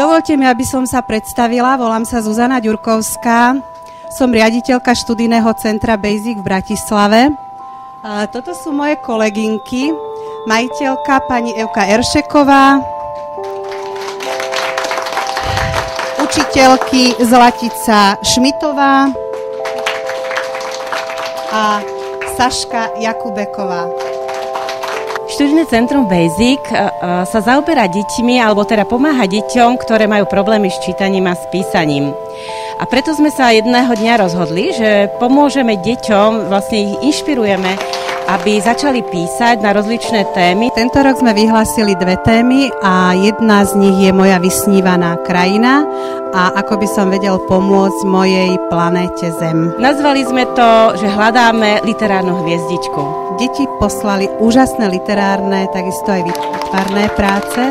Dovolte mi, aby som sa predstavila. Volám sa Zuzana Ďurkovská. Som riaditeľka študijného centra Basic v Bratislave. Toto sú moje kolegynky. Majiteľka pani Evka Eršeková, učiteľky Zlatica Šmitová a Saška Jakubeková. Študijné centrum Basic sa zaoberá deťmi, alebo teda pomáha deťom, ktoré majú problémy s čítaním a s písaním. A preto sme sa jedného dňa rozhodli, že pomôžeme deťom, vlastne ich inšpirujeme, aby začali písať na rozličné témy. Tento rok sme vyhlásili 2 témy a jedna z nich je moja vysnívaná krajina a ako by som vedel pomôcť mojej planéte Zem. Nazvali sme to, že hľadáme literárnu hviezdičku. Deti poslali úžasné literárne, takisto aj výtvarné práce.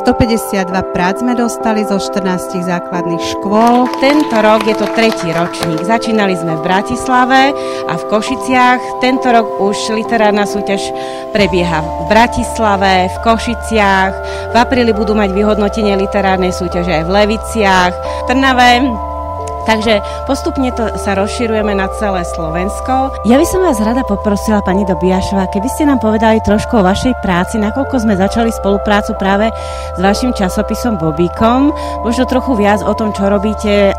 152 prác sme dostali zo 14 základných škôl. Tento rok je to 3. ročník. Začínali sme v Bratislave a v Košiciach. Tento rok už literárna súťaž prebieha v Bratislave, v Košiciach. V apríli budú mať vyhodnotenie literárnej súťaže aj v Leviciach, v Trnave. Takže postupne to sa rozširujeme na celé Slovensko. Ja by som vás rada poprosila, pani Dobiašová, keby ste nám povedali trošku o vašej práci, nakoľko sme začali spoluprácu práve s vašim časopisom Bobíkom. Možno trochu viac o tom, čo robíte,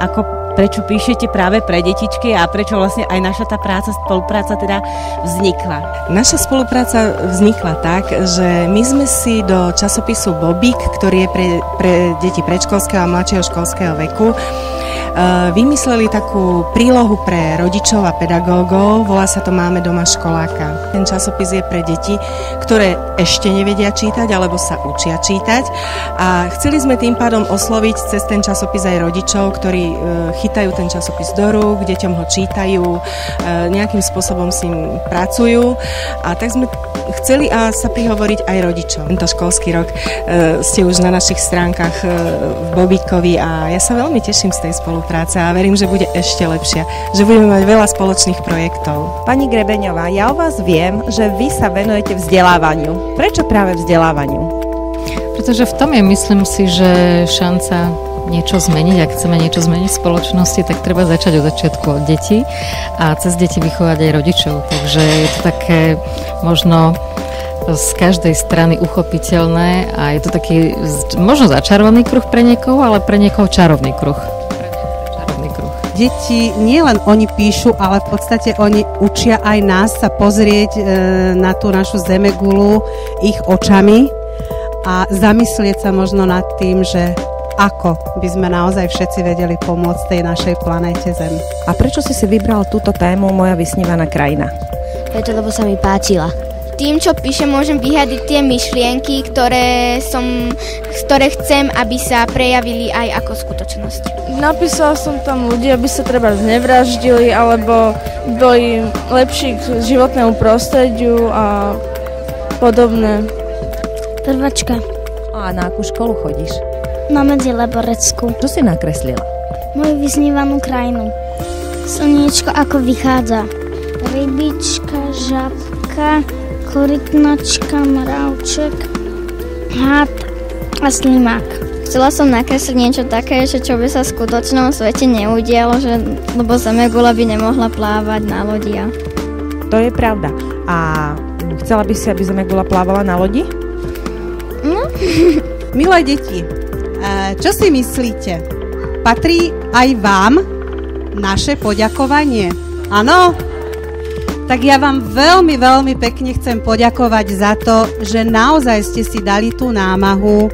prečo píšete práve pre detičky a prečo vlastne aj naša tá spolupráca teda vznikla. Naša spolupráca vznikla tak, že my sme si do časopisu Bobík, ktorý je pre deti predškolského a mladšieho školského veku, vymysleli takú prílohu pre rodičov a pedagógov, volá sa to Máme doma školáka. Ten časopis je pre deti, ktoré ešte nevedia čítať alebo sa učia čítať a chceli sme tým pádom osloviť cez ten časopis aj rodičov, ktorí chytajú ten časopis do rúk, deťom ho čítajú, nejakým spôsobom s ním pracujú a tak sme chceli sa prihovoriť aj rodičom. Tento školský rok ste už na našich stránkach v Bobíkovi a ja sa veľmi teším z tej spolupráce a verím, že bude ešte lepšia, že budeme mať veľa spoločných projektov. Pani Grebeňová, ja o vás viem, že vy sa venujete vzdelávaniu. Prečo práve vzdelávaniu? Pretože v tom je, myslím si, že šanca niečo zmeniť. Ak chceme niečo zmeniť v spoločnosti, tak treba začať od začiatku od detí a cez deti vychovať aj rodičov. Takže je to také možno z každej strany uchopiteľné a je to taký možno začarovaný kruh pre niekoho, ale pre niekoho čarovný kruh. Deti, nielen oni píšu, ale v podstate oni učia aj nás sa pozrieť na tú našu zemegulu ich očami a zamyslieť sa možno nad tým, že ako by sme naozaj všetci vedeli pomôcť tej našej planéte Zem. A prečo si vybral túto tému Moja vysnívaná krajina? Preto, lebo sa mi páčila. Tým, čo píšem, môžem vyjadriť tie myšlienky, ktoré chcem, aby sa prejavili aj ako skutočnosť. Napísala som tam ľudí, aby sa treba nevraždili, alebo boli lepší k životnému prostrediu a podobné. Prvačka. A na akú školu chodíš? Na Medzileboreckú. Čo si nakreslila? Moju vysnívanú krajinu. Slniečko ako vychádza. Rybička, žabka, korytnačka, mravček, had a slimák. Chcela som nakresliť niečo také, že čo by sa v skutočnom svete neudialo, lebo zemegula by nemohla plávať na lodi. To je pravda. A chcela by si, aby zemegula plávala na lodi? No. Milé deti, čo si myslíte? Patrí aj vám naše poďakovanie? Áno? Tak ja vám veľmi, veľmi pekne chcem poďakovať za to, že naozaj ste si dali tú námahu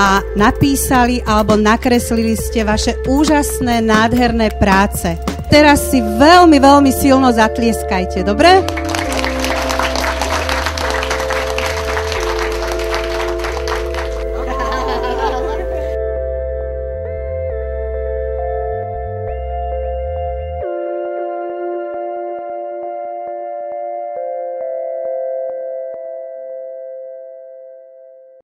a napísali alebo nakreslili ste vaše úžasné, nádherné práce. Teraz si veľmi, veľmi silno zatlieskajte, dobre?